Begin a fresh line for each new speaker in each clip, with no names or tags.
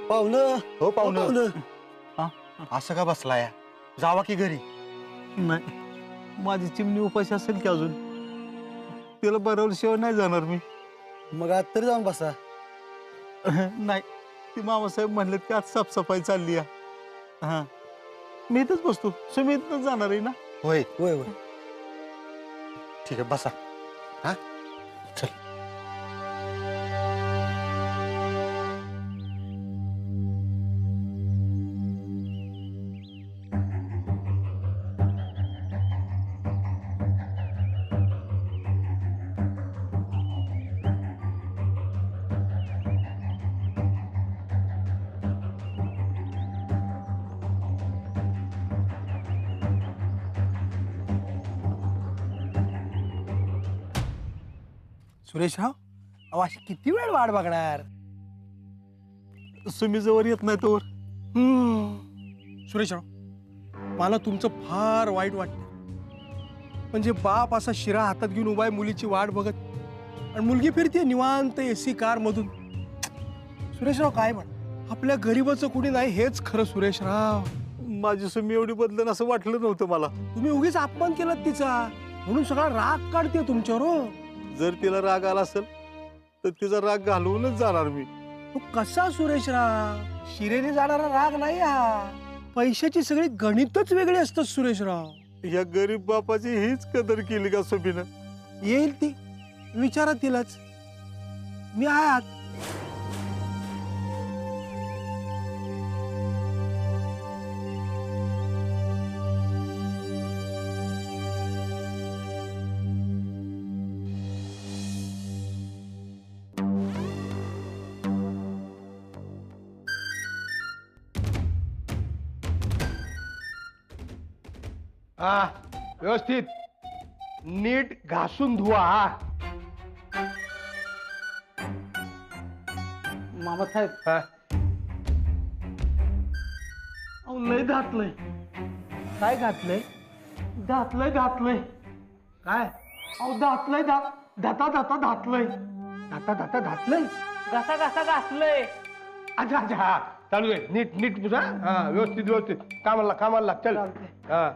पाहुणं
हो पाहुणं.
हा?
असं का बसलाय? जावा की घरी.
नाही, माझी चिमणी उपाशी असेल की अजून. तिला बरोबर नाही जाणार मी.
मग आज तरी जाऊन बसा.
नाही, ती मामासाहेब म्हणलेत की आज साफसफाई चालली आहे. हा, मी इथंच बसतो. सुमी इथंच जाणार आहे ना.
होय
होय होय.
ठीक आहे बसा. हा चल.
सुरेशराव, अहो अशी किती वेळ वाट बघणार?
सुमी जवळ येत नाही तोवर.
सुरेशराव, मला तुमचं फार वाईट वाटतं. म्हणजे बाप असा शिरा हातात घेऊन उभा आहे मुलीची वाट बघत, आणि मुलगी फिरते निवांत एसी कार मधून. सुरेशराव काय म्हण, आपल्या गरीबाचं कुणी नाही हेच खरं. सुरेशराव,
माझी सुमी एवढी बदलन असं वाटलं नव्हतं मला.
तुम्ही उगीच अपमान केला तिचा, म्हणून सगळा राग काढते तुमच्यावर. हो,
जर तिला राग आला असेल तर तिचा राग घालवूनच जाणार मी.
तो कसा सुरेशराव? शिरेने जाणारा राग नाही हा. पैशाची सगळी गणितच वेगळी असतात सुरेशराव.
या गरीब बापाची हीच कदर केली का सुमीनं?
येईल ती, विचारा तिलाच. मी आहे आत.
हा व्यवस्थित नीट घासून धुवा.
मामासाहेब,
हा.
अहो लय घातलंय. काय घातलंय? घातलंय काय? अहो घातलंय, धाता घातलंय. धाता घातलंय.
घसा घासलंय.
अच्छा अच्छा हा चालू आहे. नीट नीट पुसा. हा व्यवस्थित कामाला लाग. चल. हा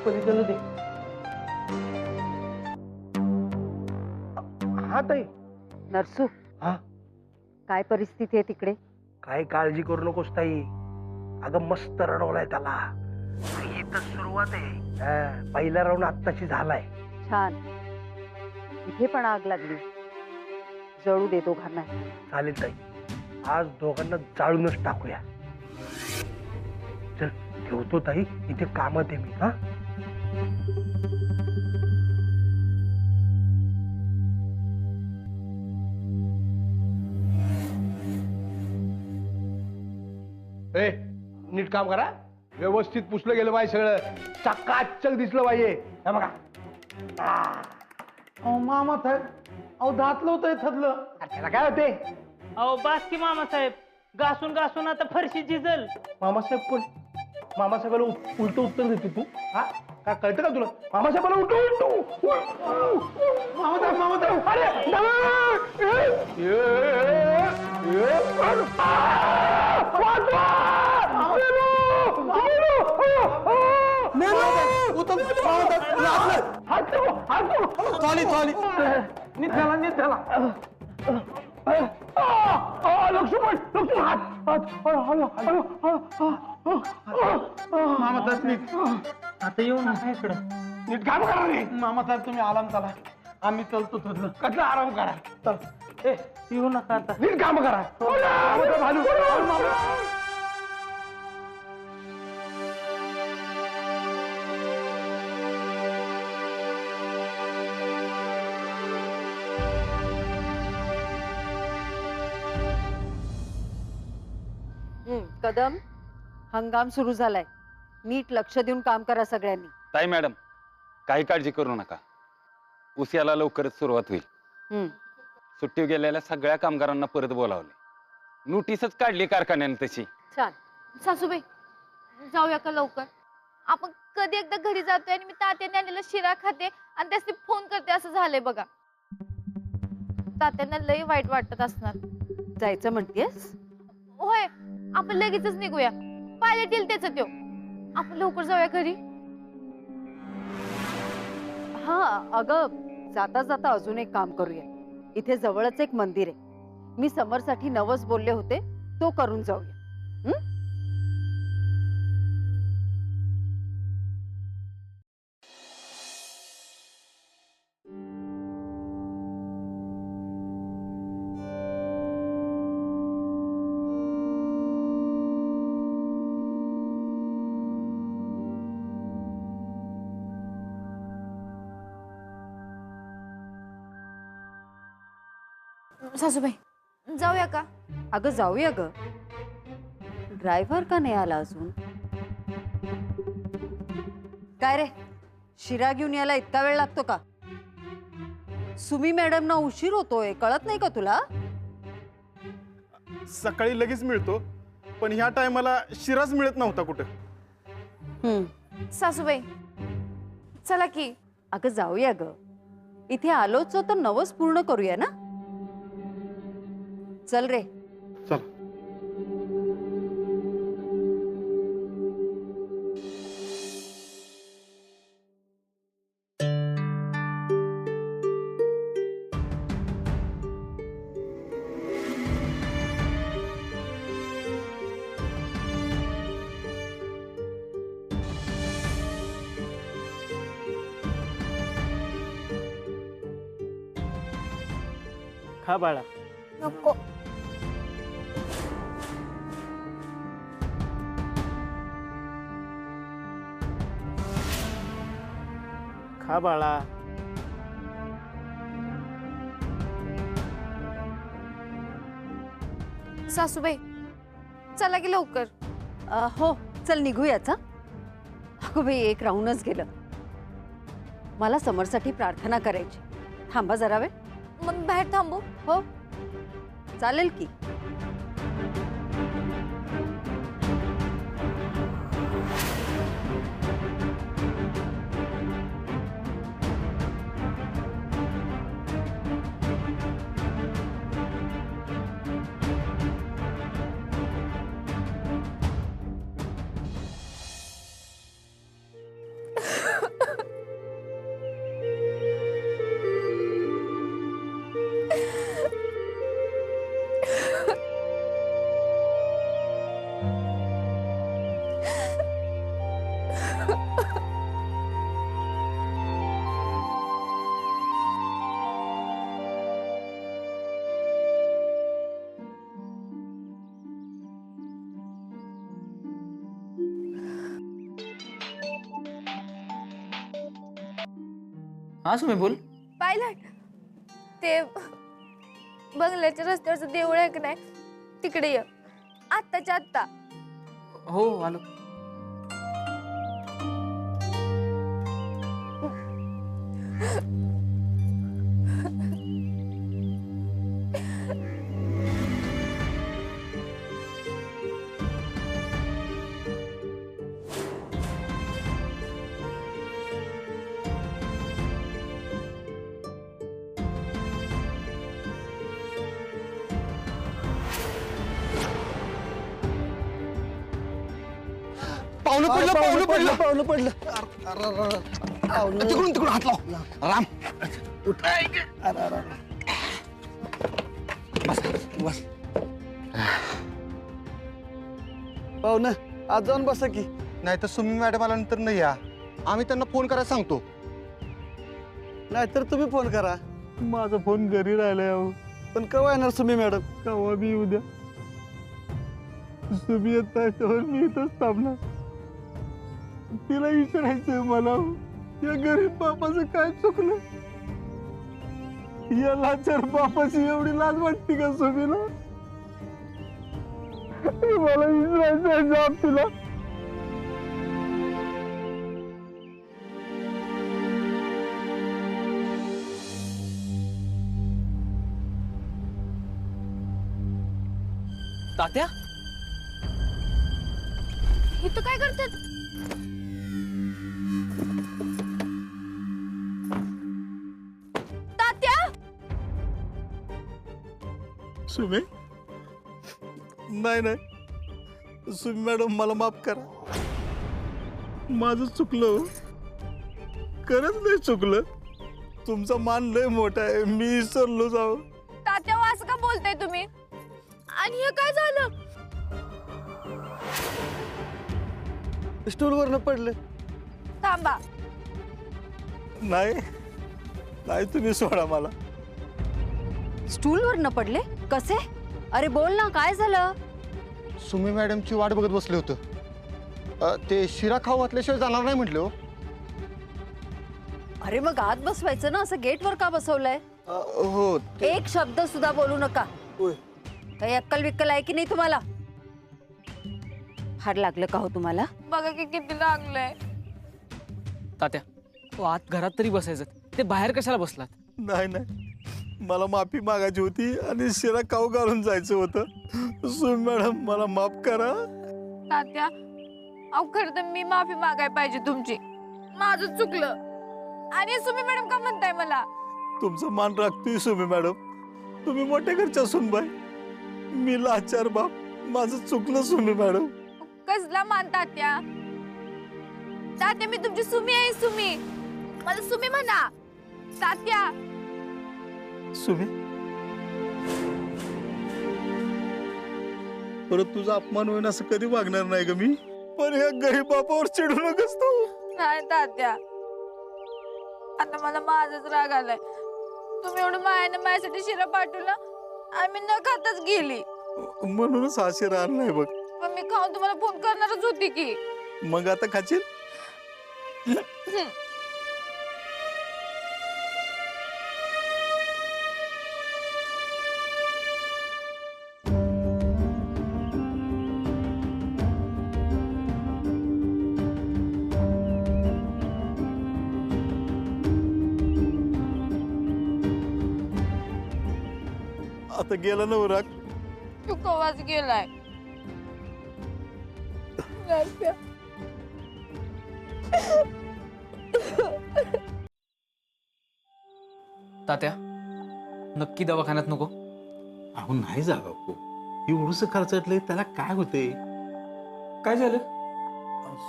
पलीकडलं दे.
हा ताई.
नरसू,
हा
काय परिस्थिती आहे तिकडे?
काय काळजी करू नकोस ताई. अगं मस्त रडवलाय त्याला. ही तर सुरुवात आहे. पहिला राऊंड आत्ताशी झालाय.
छान. इथे पण आग लागली. जळू दे दोघांना.
चालेल ताई, आज दोघांना जाळूनच टाकूया. चल ठेवतो ताई, इथे कामात आहे मी. हा ए नीट काम करा. व्यवस्थित पुसलं गेलं पाहिजे. सगळं चकाचक दिसलं पाहिजे. हे बघा.
अहो मामासाहेब, अहो घातलं होतं थदलं.
त्याला काय होते?
अहो बास की मामासाहेब, घासून आता फरशी झिजल.
मामासाहेब कोण? मामासाहेबाला उलट उत्तर देते तू? हा काय कळतं का तुला? मामासाहेबाला उलटू. मामासाहेब अरे
नीट झाला.
लक्ष्मण
मामासाहेब नीट.
आता येऊ नका इकडं.
नीट काम करा रे.
मामासाहेब तुम्ही आराम चला, आम्ही चलतो थदलं.
कसला आराम करा.
चल.
येऊ नका आता.
नीट काम करा.
कदम, हंगाम सुरू झालाय. नीट लक्ष देऊन काम करा सगळ्यांनी.
ताई मॅडम, काही काळजी करू नका. ऊस याला लवकरच सुरुवात होईल. सुट्टी गेलेल्या सगळ्या कामगारांना परत बोलावले. नोटीसच काढली कारखान्याने तशी.
छान.
सासूबाई, जाऊया का लवकर? आपण कधी एकदा घरी जातोय आणि मी तात्याने आणलेला शिरा खाते आणि त्यासाठी फोन करते असं झालंय बघा. तात्यांना लय वाईट वाटत असणार.
जायचं म्हणतेस?
होय, आपण लगेचच निघूया. पायलट येईल त्याचा त्यो. आपण लवकर जाऊया घरी.
हा अगं, जाता जाता अजून एक काम करूया. इथे जवळच एक मंदिर आहे. मी समरसाठी नवस बोलले होते, तो करून जाऊया.
सासूबाई, जाऊया का?
अगं जाऊया ग. ड्रायव्हर का नाही आला अजून? काय रे, शिरा घेऊन यायला इतका वेळ लागतो का? सुमी मॅडमना उशीर होतोय, कळत नाही का तुला?
सकाळी लगेच मिळतो, पण ह्या टायमाला शिराच मिळत नव्हता कुठं.
सासूबाई, चला की.
अगं जाऊया ग. इथे आलोच तर नवस पूर्ण करूया ना. चल रे.
चल.
खा बाळा.
नको.
खा बाळा.
सासूबाई, चला की लवकर.
हो चल निघूयाच. हा अगं बाई, एक राहूनच गेलं. मला समरसाठी प्रार्थना करायची. थांबा जरा वेळ.
मग बाहेर थांबू?
हो चालेल की.
हा सुमी बोल.
पायलट, ते बंगल्याच्या रस्त्यावरचं देऊळ आहे की नाही, तिकडे ये आत्ताच्या आत्ता.
हो आलो.
पावलं पडलं पावलं पडलं पावलं पडलं तिकडून तिकडून हात लाव राम. बस बस. पाहुणं आज जाऊन बसा की. नाही तर सुमी मॅडम आल्यानंतर नाही या. आम्ही त्यांना फोन करायला सांगतो. नाहीतर तुम्ही फोन करा.
माझा फोन घरी राहिलाय अहो.
पण केव्हा येणार सुमी मॅडम?
केव्हा बी उद्या. तुम्ही येत नाही तेव्हा मी इथंच थांबणार. तिला विचारायचं मला, या गरीब बापाचं काय चुकलं? या लाचार बापाची एवढी लाज वाटते का सुमीला? मला विचारायचं जाब तिला.
तात्या,
इथं काय करतात? तात्या,
सुमे नाही नाही सुमी मॅडम मला माफ करा. माझं चुकलं हो. खरंच लय चुकलं. तुमचा मान लय मोठा आहे, मी विसरलो जाऊ.
तात्या असं का बोलताय तुम्ही? आणि हे काय झालं?
स्टूलवरनं पडले.
थांबा.
नाही नाही तुम्ही सोडा मला.
स्टूलवर न पडले कसे? अरे बोल ना, काय झालं?
सुमी मॅडमची वाट बघत बसले होतं. ते शिरा खाऊ घातल्याशिवाय जाणार नाही म्हटले हो.
अरे मग आत बसवायचं ना, असं गेटवर का बसवलंय?
हो
एक शब्द सुद्धा बोलू नका. काही अक्कल विक्कल आहे की नाही तुम्हाला? हाड लागलं का हो तुम्हाला?
बघा की किती लागलंय.
तात्या तो आत घरात तरी बसायचं, ते बाहेर कशाला बसलात?
नाही नाही मला माफी मागायची होती आणि शिरा खाऊ घालून जायचं होतं. सुमी मॅडम मला माफ करा.
तात्या अहो खरं तर मी माफी मागाय पाहिजे तुमची. माझं चुकलं. आणि सुमी मॅडम का म्हणताय मला?
तुमचा मान राखतोय सुमी मॅडम. तुम्ही मोठ्या घरच्या सुनबाई, मी लाचार बाप. माझं चुकलं सुमी मॅडम.
कसला मान तात्या? तात्या मी तुमची सुमी आहे. सुमी मला सुमी म्हणा तात्या.
सुमी परत तुझा अपमान होईन असं कधी वागणार नाही ग मी. पण ह्या गरीब बापावर चिडू नकस तू.
नाही तात्या, आता मला माझाच राग आलाय. तुम्ही एवढं मायाने माझ्यासाठी शिरा पाठवलं आणि मी न खातच गेली.
म्हणूनच हा शिरा आणलाय बघ.
पण मी खाऊन तुम्हाला फोन करणारच होती की.
मग आता खाशील? आता गेला ना राग.
तू कवाच गेलाय. तात्या.
तात्या नक्की दवाखान्यात नको?
अहो नाही जागा एवढंच खर्चाटलंय, त्याला काय होतंय?
काय झालं?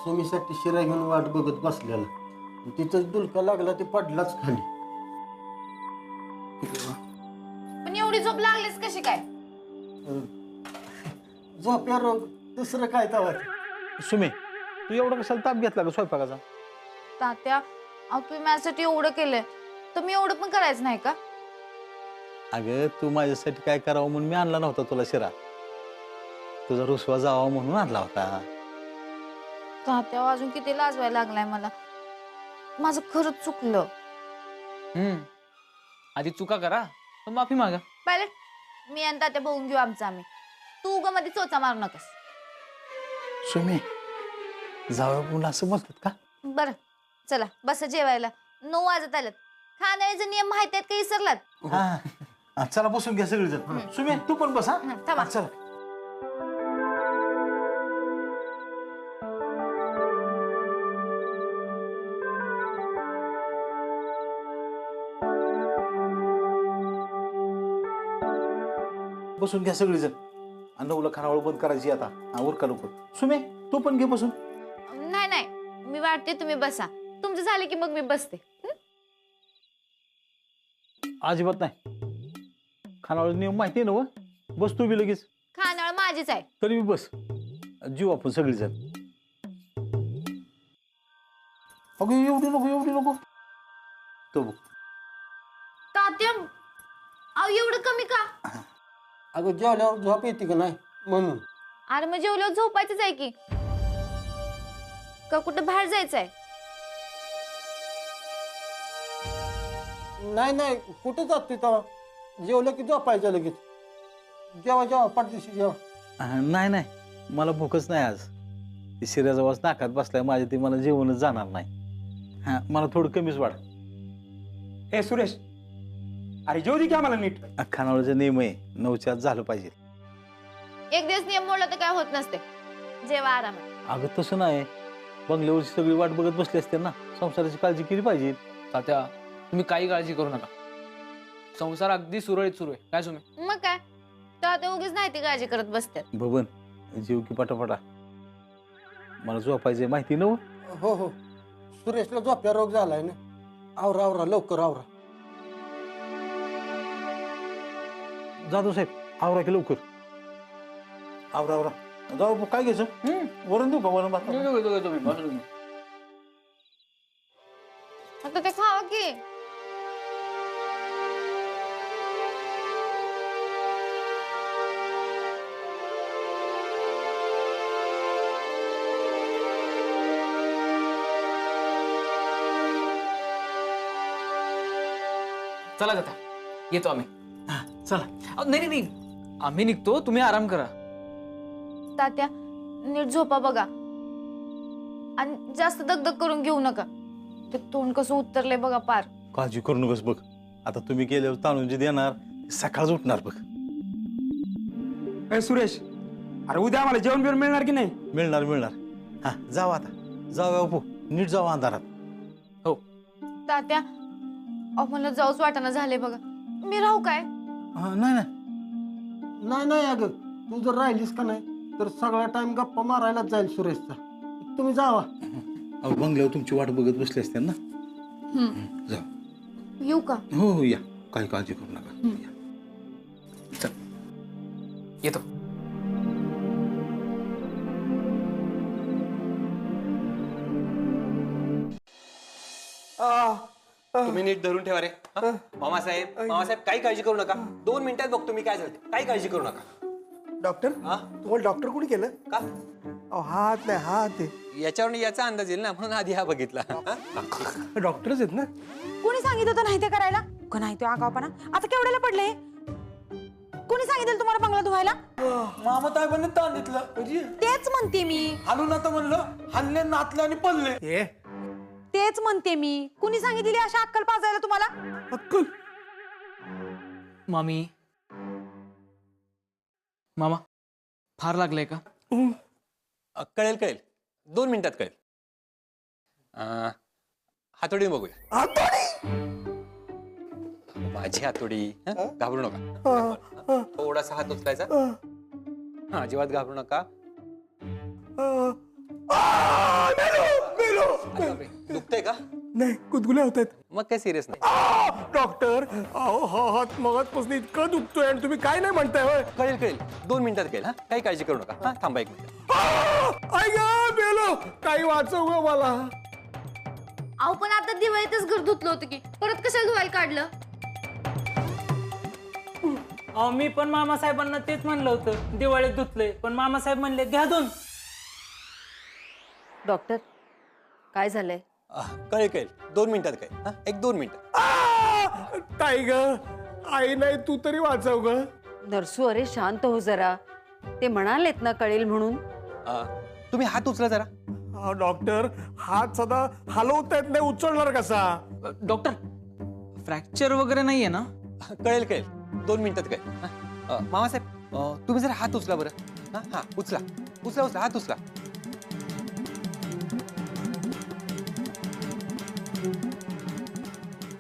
सुमीसाठी शिरा घेऊन वाट बघत बसलेला, तिथंच डुलका लागला, ते पडलाच खाली.
पण एवढी झोप लागलीच कशी काय?
झोप्या रोग, दुसरं काय तवा.
सुमे तू एवढा कशाला ताप घेतला का स्वयंपाकाचा?
तात्या अहो तुम्ही माझ्यासाठी एवढं केलंय तर मी एवढं पण करायचं नाही का?
अगं तू माझ्यासाठी काय करावं म्हणून मी आणला नव्हता तुला शिरा. तुझा रुसवा जावा म्हणून आणला होता.
तात्या अजून किती लाजवायला लागलाय मला. माझं खरंच चुकलं.
आधी चुका करा पण माफी मागा.
पहिले मी आणि तात्या बघून घेऊ आमचं आम्ही. तू उगा मध्ये चोचा मारू नकोस.
सुमे जावं म्हणून असं म्हणतात का?
बरं चला बस जेवायला. 9 वाजत आलेत. खाण्याचे नियम माहिती आहेत का विसरलात?
हा चला बसून घ्या सगळेजण. सुमे तू पण बस. हा
थांबा.
चला. बसून घ्या सगळेजण. अन्नूला खानावळ बंद करायची आता. उरका लवकर. सुमे तू पण घे बसून.
नाही नाही मी वाटते तुम्ही बसा. तुमचं झालं की मग मी बसते.
अजिबात नाही. खानावळ नियम माहिती आहे ना? बस तू बी लगेच.
खानावळ माझीच आहे.
तरी बी बस. जीव आपण सगळेजण. अगं एवढी नको तो बघ.
तात्या अहो एवढं कमी का?
अगं जेवल्यावर झोप येते का नाही म्हणून.
अरे मग जेवल्यावर झोपायचंच आहे की का कुठं बाहेर जायचंय?
नाही कुठे जाते तेव्हा? जेवलं की झोपायचं लगेच. जेव्हा पडदेशी जेव्हा.
नाही मला भूकच नाही आज. ते शिऱ्याचा वास नाकात बसलाय माझ्या, ते मला जेवणच जाणार नाही. हा मला थोडं कमीच वाढ.
हे सुरेश, अरे जेवू दे की आम्हाला नीट.
खानावळीचा नियम आहे 9च्या आत झालं पाहिजे.
एक दिवस नियम मोडला तर काय होत नसते. जेवा आरामात.
अगं तसं नाही. बंगल्यावरची सगळी वाट बघत बसली असते ना. संसाराची काळजी केली पाहिजे.
तात्या तुम्ही काही काळजी करू नका. संसार अगदी सुरळीत सुरू आहे. काय तुम्ही?
मग काय तात्या उगीच नाही ती काळजी करत बसतात.
बबन जीव की पटापटा, मला झोपायचे माहिती नव.
हो हो, सुरेशला झोप्या रोग झालाय ना. आवरा आवरा लवकर आवरा.
जाधव साहेब आवरा की लवकर. आवरा आवरा. जाऊ काय घ्यायचं? वरण देऊ का? वरण भात?
आता ते खावा की.
चला जाता, येतो आम्ही.
चला.
नाही नाही नाही, आम्ही निघतो, तुम्ही आराम करा.
तात्या नीट झोपा बघा आणि जास्त दगदग करून घेऊ नका. ते तोंड कसं उतरलंय बघा पार.
काळजी करू नकोस बघ. आता तुम्ही केल्यावर ताणून जे देणार सकाळच उठणार बघ.
ए सुरेश, अरे उद्या आम्हाला जेवण बिवण मिळणार की नाही?
मिळणार मिळणार. हा जाऊ आता. जाऊ बापू, नीट जाऊ अंधारात.
तात्या अहो मला जाऊच वाटाणा झाले बघा. मी राहू काय?
नाही नाही
नाही नाही अगं, तू जर राहिलीस का नाही तर सगळा टाइम गप्पा मारायलाच जाईल सुरेशचा. तुम्ही जावा.
अहो बंगल्यावर तुमची वाट बघत बसले असते ना. जाऊ.
येऊ का?
हो हो या, काही काळजी करू नका. या.
चल येतो.
तुम्ही नीट धरून ठेवा रे. मामासाहेब काही काळजी करू नका. 2 मिनिटात बघतो मी काय झालं. काही काळजी करू नका.
डॉक्टर, तुम्हाला डॉक्टर कोणी केलं?
का?
अहो हात नाही, हात आहे.
याच्यावर याचा अंदाज येईल ना, म्हणून आधी हा बघितला.
डॉक्टरच आहेत ना.
कोणी सांगितलं होतं नाही ते करायला? का नाही तो आगावपणा? आता केवढ्याला पडले? कोणी सांगितलं तुम्हाला बंगला धुवायला?
मामा ताईबांनी ताण दिलं. म्हणजे
तेच म्हणते मी.
हालून आता म्हणलं, हल्ले नातले आणि पडले.
तेच म्हणते मी. कुणी सांगितली अशा अक्कल पाजायला तुम्हाला?
अक्कल?
मामी, मामा फार लागलंय का?
कळेल कळेल, 2 मिनिटात कळेल. हातोडी बघूया. माझी हातोडी. घाबरू नका. थोडासा हात उचलायचा. अजिबात घाबरू नका. दुखतंय का?
नाही, गुदगुल्या होत आहेत.
मग काय सिरियस नाही.
डॉक्टर, अहो हा हात मगाचपासून इतकं दुखतोय आणि तुम्ही काय नाही म्हणताय? होय
कळेल कळेल, 2 मिनिटात कळेल. काही काळजी करू नका. थांबा 1 मिनिट.
आई ग मेलो, काही वाचव ग मला.
अहो पण आता दिवाळीतच घर धुतलं होतं की परत कशाला धुवायला काढलं?
अहो मी पण मामासाहेबांना तेच म्हणलं होतं, दिवाळीत धुतले, पण मामासाहेब म्हणले घ्या धुवून.
डॉक्टर काय झालंय?
कळेल कळेल, 2 मिनिटात कळेल. 1-2 मिनिट.
ताई ग, आई नाही तू तरी वाचव ग.
नरसू अरे शांत हो जरा. ते म्हणालेत ना कळेल म्हणून.
तुम्ही हात उचला जरा.
डॉक्टर, हात सदा हलवता येत नाही, उचलणार कसा?
डॉक्टर, फ्रॅक्चर वगैरे नाहीये ना?
कळेल कळेल, 2 मिनिटात कळेल. मामासाहेब तुम्ही जरा हात उचला बरं. हा उचला उचला उचला, हात उचला.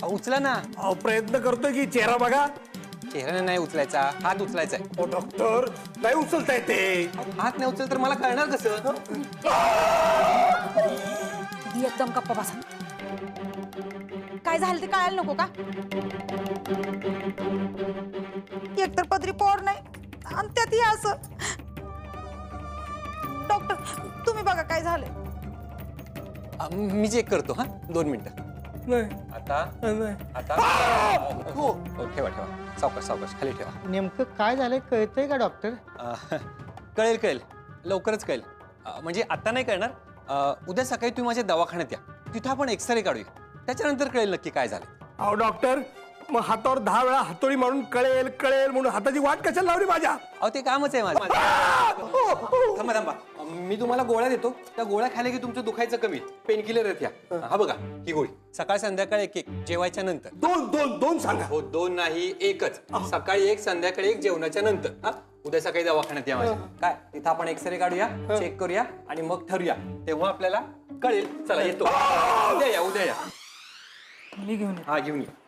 उचला ना.
प्रयत्न करतोय की चेहरा बघा.
चेहऱ्याने नाही उचलायचा, हात उचलायचा आहे.
डॉक्टर, नाही उचलता येते.
हात नाही उचल तर मला कळणार कसं?
एकदम गप्पा बसा. काय झालं ते कळायला नको का? एकतर पदरी पोर नाही आणि त्यातही असं. डॉक्टर, तुम्ही बघा काय झालंय.
मी चेक करतो. 2 मिनिटं.
नाही
आता
नाही.
आता हो ठेवा ठेवा, सावकाश सावकाश खाली ठेवा.
नेमकं काय झालंय कळतंय का डॉक्टर?
कळेल कळेल, लवकरच कळेल. म्हणजे आता नाही कळणार. उद्या सकाळी तुम्ही माझ्या दवाखान्यात या, तिथं आपण एक्सरे काढूया, त्याच्यानंतर कळेल नक्की काय झालं.
अहो डॉक्टर, मग हातावर 10 वेळा हातोडी मारून कळेल कळेल म्हणून हाताची वाट कशाला लावली माझ्या?
अहो ते कामच आहे माझं. थांबा थांबा, मी तुम्हाला गोळ्या देतो, त्या गोळ्या खायला की तुमचं दुखायचं कमी. पेन किलर आहेत या. हा बघा ही गोळी, सकाळ संध्याकाळ 1-1 जेवायच्या नंतर.
2 सांगा.
हो 2 नाही, 1च. सकाळी 1, संध्याकाळी 1 जेवणाच्या नंतर. उद्या सकाळी दवाखान्यात या माझ्या. काय तिथं आपण एक्सरे काढूया, चेक करूया आणि मग ठरूया, तेव्हा आपल्याला कळेल. चला येतो. उद्या या, उद्या या.
मी घेऊन
हा घेऊन या.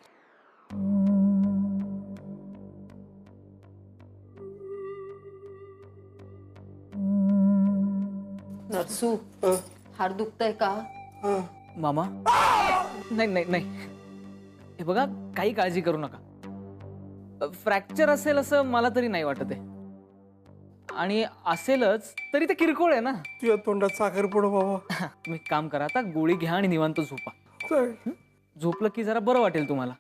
नरसू हार दुखतंय का?
मामा नाही नाही नाही, हे बघा काही काळजी करू नका. फ्रॅक्चर असेल असं मला तरी नाही वाटत आहे, आणि असेलच तरी ते किरकोळ आहे ना.
तुझ्या तोंडात साखर पडो बाबा.
तुम्ही एक काम करा, आता गोळी घ्या आणि निवांत झोपा. झोपलं की जरा बरं वाटेल तुम्हाला.